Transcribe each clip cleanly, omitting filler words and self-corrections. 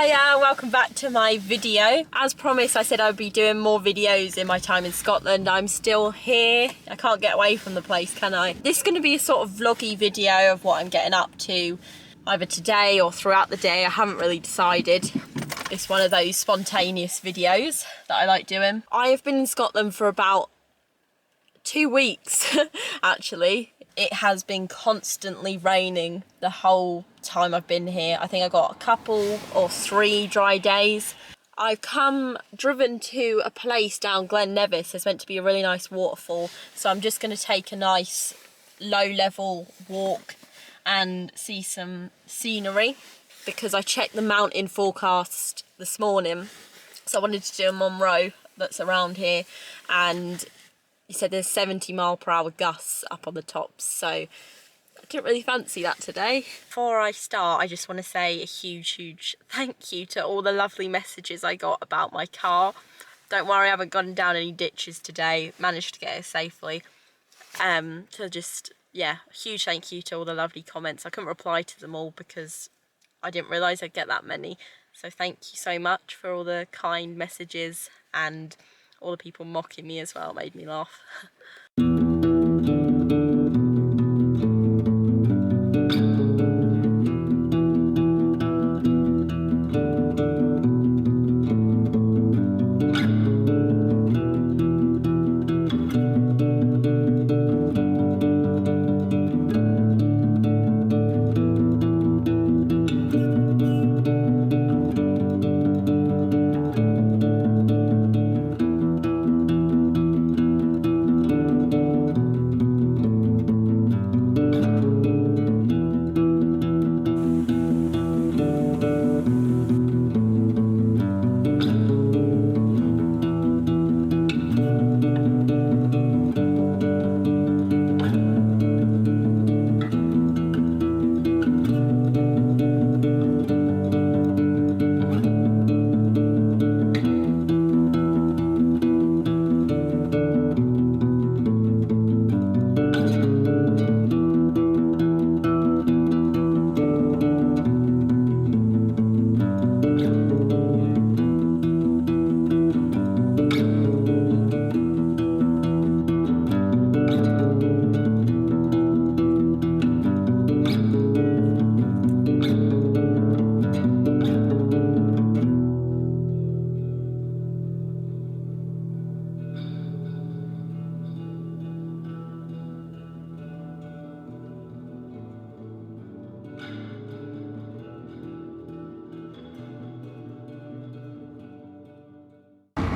Hiya, welcome back to my video. As promised, I said I would be doing more videos in my time in Scotland. I'm still here. I can't get away from the place, can I? This is going to be a sort of vloggy video of what I'm getting up to, either today or throughout the day. I haven't really decided. It's one of those spontaneous videos that I like doing. I have been in Scotland for about 2 weeks, actually. It has been constantly raining the whole time I've been here. I think I got a couple or 3 dry days. I've driven to a place down Glen Nevis. There's meant to be a really nice waterfall. So I'm just going to take a nice low level walk and see some scenery, because I checked the mountain forecast this morning. So I wanted to do a munro that's around here, and he said there's 70-mile-per-hour gusts up on the tops, so I didn't really fancy that today. Before I start, I just want to say a huge thank you to all the lovely messages I got about my car. Don't worry, I haven't gone down any ditches today, managed to get it safely. So just, yeah, a huge thank you to all the lovely comments. I couldn't reply to them all because I didn't realise I'd get that many. So thank you so much for all the kind messages, and all the people mocking me as well made me laugh.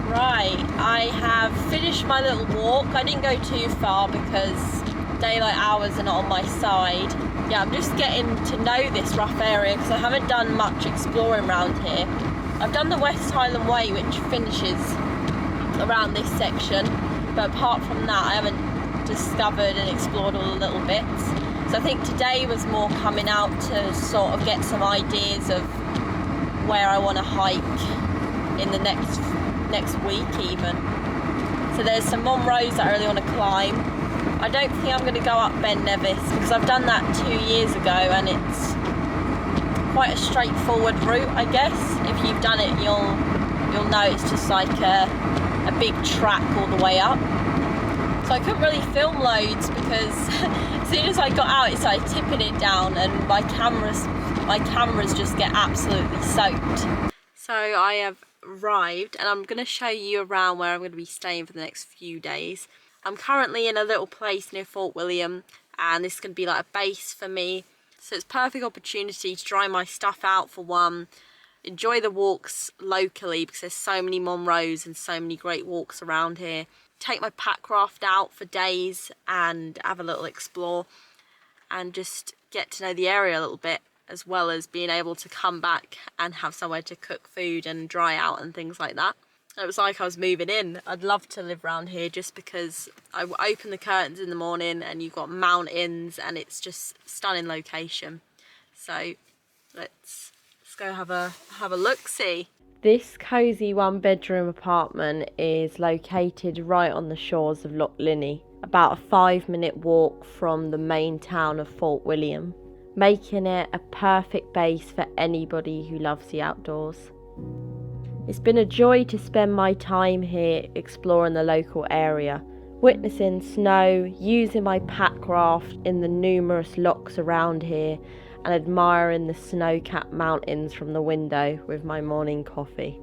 Right, I have finished my little walk. I didn't go too far because daylight hours are not on my side. Yeah, I'm just getting to know this rough area because I haven't done much exploring around here. I've done the West Highland Way, which finishes around this section, but apart from that I haven't discovered and explored all the little bits. So I think today was more coming out to sort of get some ideas of where I want to hike in the next week even. So there's some munros that I really want to climb. I don't think I'm going to go up Ben Nevis because I've done that 2 years ago and it's quite a straightforward route, I guess. If you've done it, you'll know it's just like a big track all the way up. So I couldn't really film loads because as soon as I got out it started tipping it down and my cameras just get absolutely soaked. So I have arrived and I'm going to show you around where I'm going to be staying for the next few days. I'm currently in a little place near Fort William, and this is going to be like a base for me. So it's a perfect opportunity to dry my stuff out for one, enjoy the walks locally because there's so many munros and so many great walks around here. Take my packraft out for days and have a little explore and just get to know the area a little bit, as well as being able to come back and have somewhere to cook food and dry out and things like that. It was like I was moving in. I'd love to live around here just because I open the curtains in the morning and you've got mountains and it's just stunning location. So let's go have a look-see. This cosy 1-bedroom apartment is located right on the shores of Loch, about a 5-minute walk from the main town of Fort William. making it a perfect base for anybody who loves the outdoors. It's been a joy to spend my time here exploring the local area, witnessing snow, using my packraft in the numerous lochs around here, and admiring the snow-capped mountains from the window with my morning coffee.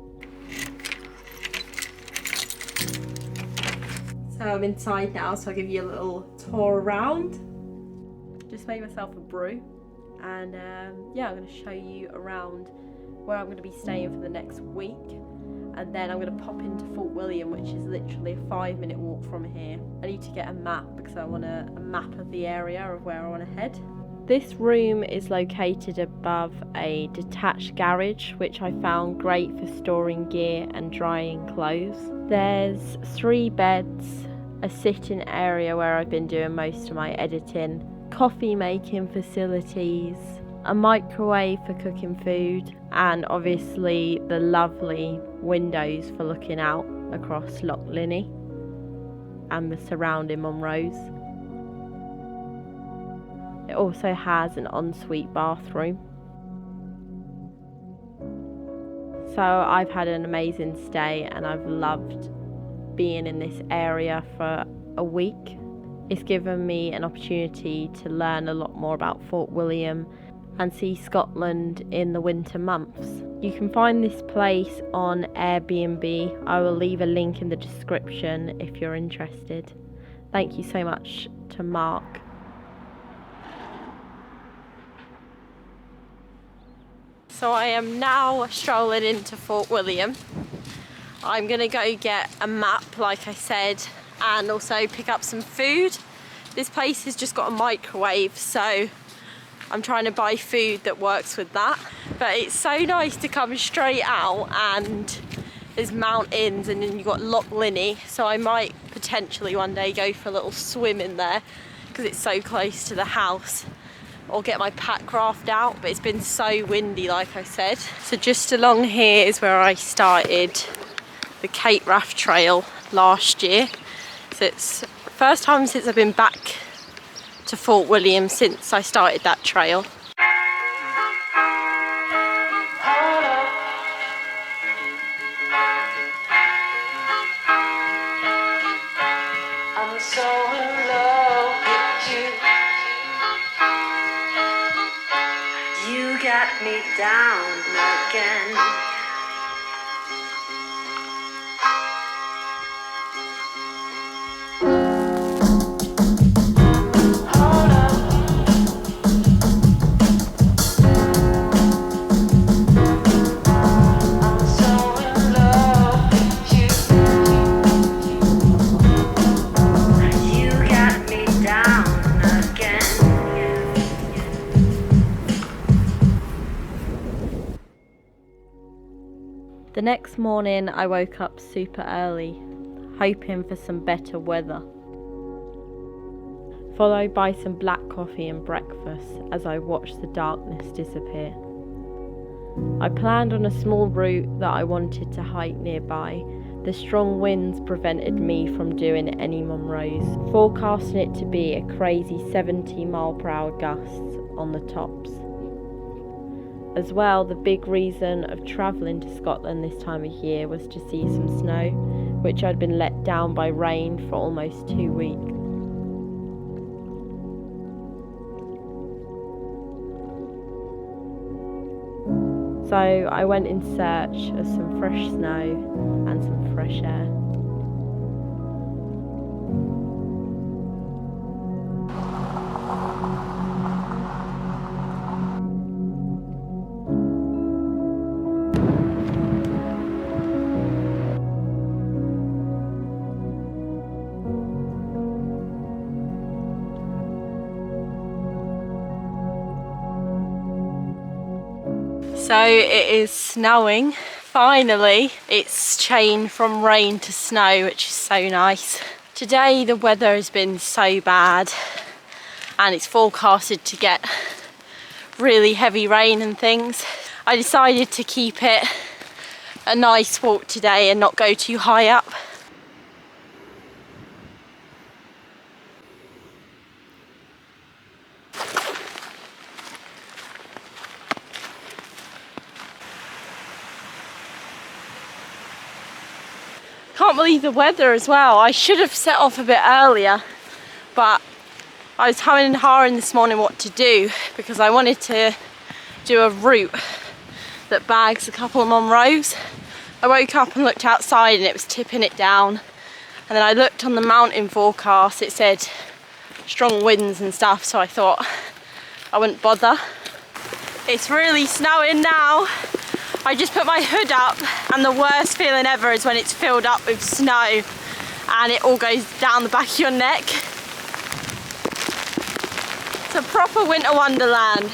So I'm inside now, so I'll give you a little tour around. Just made myself a brew, and yeah, I'm going to show you around where I'm going to be staying for the next week, and then I'm going to pop into Fort William, which is literally a 5-minute walk from here. I need to get a map because I want a map of the area of where I want to head. This room is located above a detached garage, which I found great for storing gear and drying clothes. There's 3 beds, a sitting area where I've been doing most of my editing, coffee making facilities, a microwave for cooking food, and obviously the lovely windows for looking out across Loch and the surrounding munros. It also has an ensuite bathroom. So I've had an amazing stay and I've loved being in this area for a week. It's given me an opportunity to learn a lot more about Fort William and see Scotland in the winter months. You can find this place on Airbnb. I will leave a link in the description if you're interested. Thank you so much to Mark. So I am now strolling into Fort William. I'm gonna go get a map, like I said, and also pick up some food. This place has just got a microwave, so I'm trying to buy food that works with that. But it's so nice to come straight out, and there's mountains, and then you've got Loch, so I might potentially one day go for a little swim in there because it's so close to the house, or get my packraft out, but it's been so windy, like I said. So just along here is where I started the packraft trail last year. So it's the first time since I've been back to Fort William since I started that trail. I'm so in love with you. You got me down again. The next morning I woke up super early, hoping for some better weather, followed by some black coffee and breakfast as I watched the darkness disappear. I planned on a small route that I wanted to hike nearby. The strong winds prevented me from doing any munros, forecasting it to be a crazy 70-mile-per-hour gusts on the tops. As well, the big reason of travelling to Scotland this time of year was to see some snow, which I'd been let down by rain for almost 2 weeks. So I went in search of some fresh snow and some fresh air. So it is snowing, finally. It's changed from rain to snow, which is so nice. Today the weather has been so bad and it's forecasted to get really heavy rain and things. I decided to keep it a nice walk today and not go too high up. Can't believe the weather as well. I should have set off a bit earlier, but I was humming and hawing this morning what to do because I wanted to do a route that bags a couple of munros. I woke up and looked outside and it was tipping it down, and then I looked on the mountain forecast, it said strong winds and stuff, so I thought I wouldn't bother. It's really snowing now. I just put my hood up, and the worst feeling ever is when it's filled up with snow and it all goes down the back of your neck. It's a proper winter wonderland.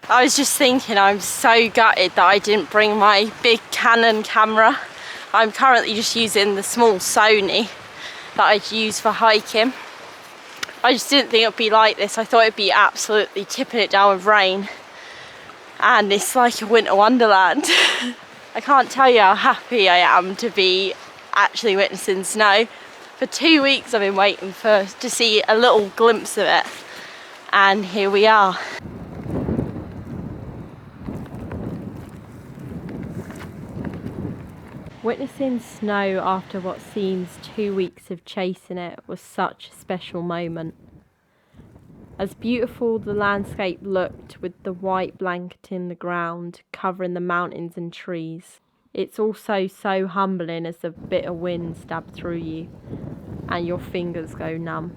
I was just thinking, I'm so gutted that I didn't bring my big Canon camera. I'm currently just using the small Sony that I'd use for hiking. I just didn't think it would be like this. I thought it'd be absolutely tipping it down with rain. And it's like a winter wonderland. I can't tell you how happy I am to be actually witnessing snow. For 2 weeks I've been waiting to see a little glimpse of it. And here we are. Witnessing snow after what seems 2 weeks of chasing it was such a special moment. As beautiful the landscape looked with the white blanketing the ground, covering the mountains and trees, it's also so humbling as a bitter wind stabs through you and your fingers go numb,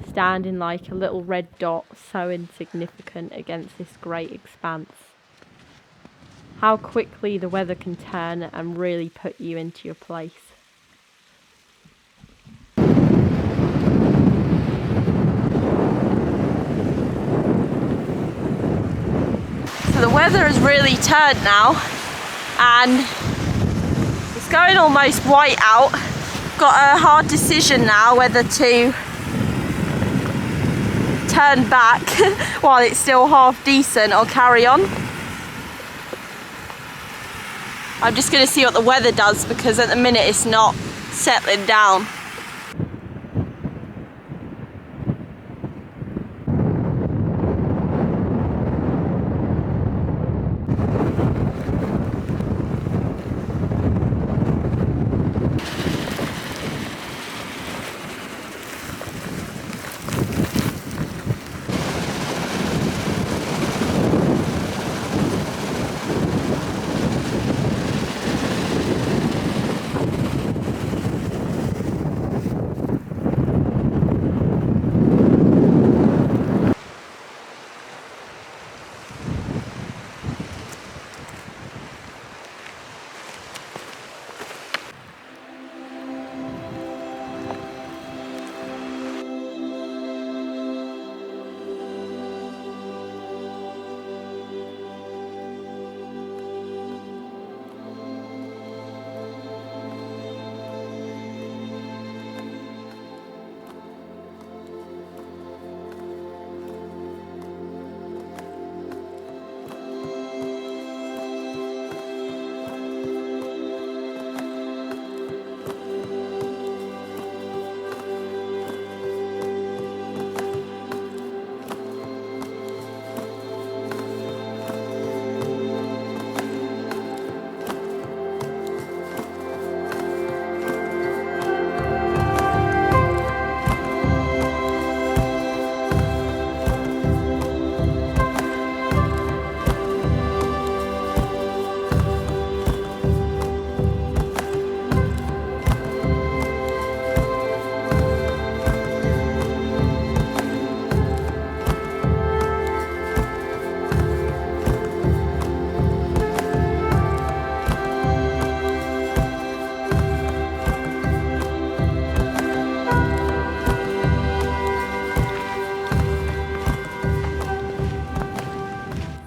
standing like a little red dot so insignificant against this great expanse. How quickly the weather can turn and really put you into your place. So the weather has really turned now and it's going almost white out. Got a hard decision now whether to turn back while it's still half decent or carry on. I'm just going to see what the weather does because at the minute it's not settling down.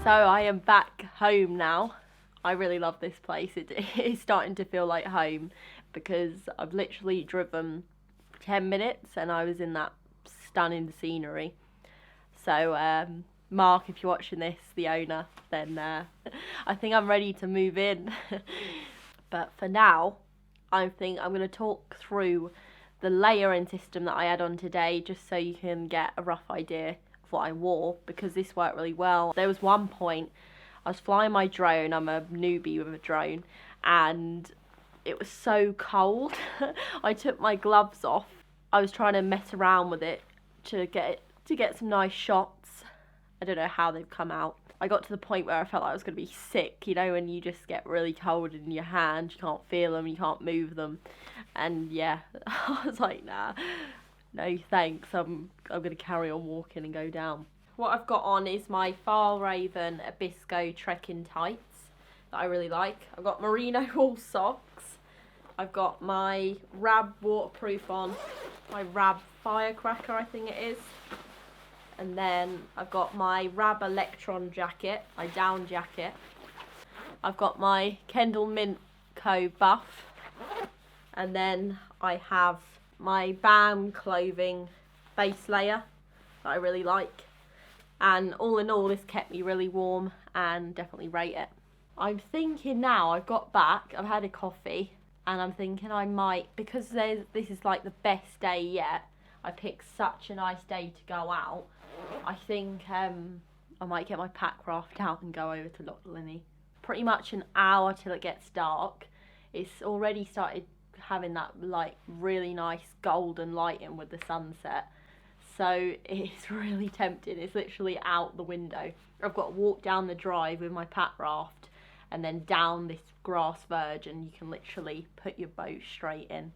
So I am back home now. I really love this place. It is starting to feel like home because I've literally driven 10 minutes and I was in that stunning scenery. So Mark, if you're watching this, the owner, then I think I'm ready to move in. But for now, I think I'm going to talk through the layering system that I had on today, just so you can get a rough idea of what I wore, because this worked really well. There was one point I was flying my drone. I'm a newbie with a drone, and it was so cold. I took my gloves off. I was trying to mess around with it to get some nice shots. I don't know how they've come out. I got to the point where I felt like I was going to be sick, you know, when you just get really cold in your hands, you can't feel them, you can't move them. And yeah, I was like, nah, no thanks, I'm going to carry on walking and go down. What I've got on is my Fjällräven Abisko trekking tights that I really like. I've got merino wool socks. I've got my Rab waterproof on, my Rab firecracker I think it is. And then I've got my Rab Electron jacket, my down jacket. I've got my Kendall Mint Co buff. And then I have my BAM clothing base layer that I really like. And all in all, this kept me really warm and definitely rate it. I'm thinking now, I've got back, I've had a coffee, and I'm thinking I might, because this is like the best day yet, I picked such a nice day to go out, I think I might get my packraft out and go over to Loch. Pretty much an hour till it gets dark. It's already started having that like really nice golden lighting with the sunset. So it's really tempting. It's literally out the window. I've got to walk down the drive with my packraft and then down this grass verge, and you can literally put your boat straight in.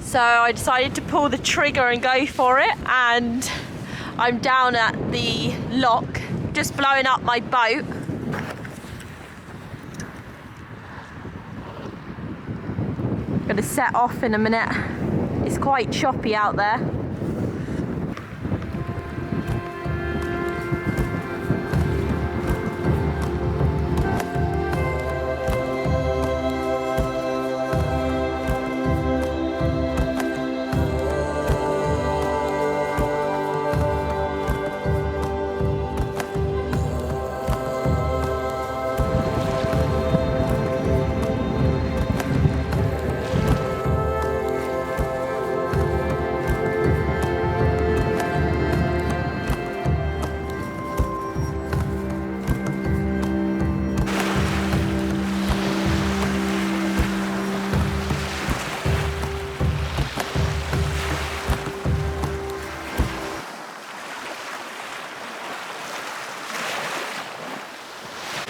So I decided to pull the trigger and go for it, and I'm down at the Loch, just blowing up my boat. Gonna set off in a minute. It's quite choppy out there.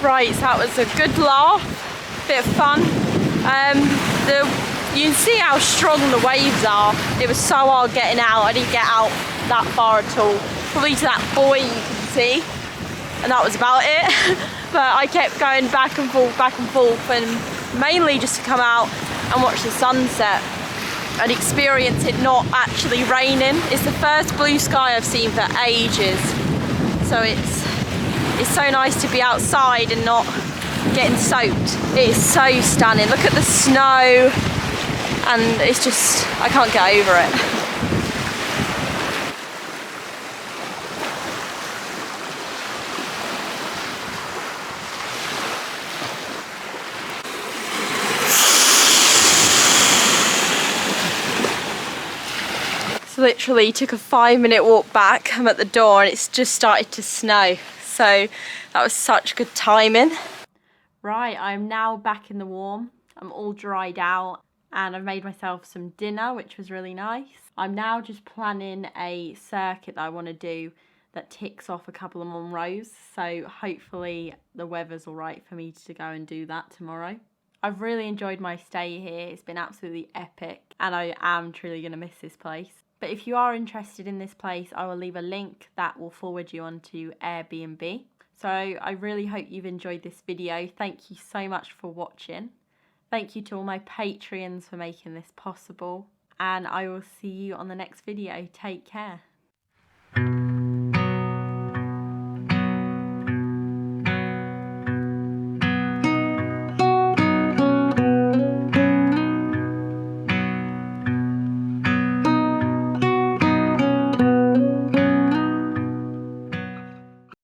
Right, so that was a good laugh, bit of fun. You can see how strong the waves are. It was so hard getting out. I didn't get out that far at all. Probably to that buoy you can see, and that was about it. But I kept going back and forth, and mainly just to come out and watch the sunset and experience it not actually raining. It's the first blue sky I've seen for ages, so it's so nice to be outside and not getting soaked. It is so stunning. Look at the snow, and it's just, I can't get over it. So literally took a 5-minute walk back. I'm at the door and it's just started to snow. So that was such good timing. Right, I'm now back in the warm. I'm all dried out and I've made myself some dinner, which was really nice. I'm now just planning a circuit that I want to do that ticks off a couple of munros. So hopefully the weather's all right for me to go and do that tomorrow. I've really enjoyed my stay here. It's been absolutely epic and I am truly going to miss this place. But if you are interested in this place, I will leave a link that will forward you onto Airbnb. So I really hope you've enjoyed this video. Thank you so much for watching. Thank you to all my Patreons for making this possible. And I will see you on the next video. Take care.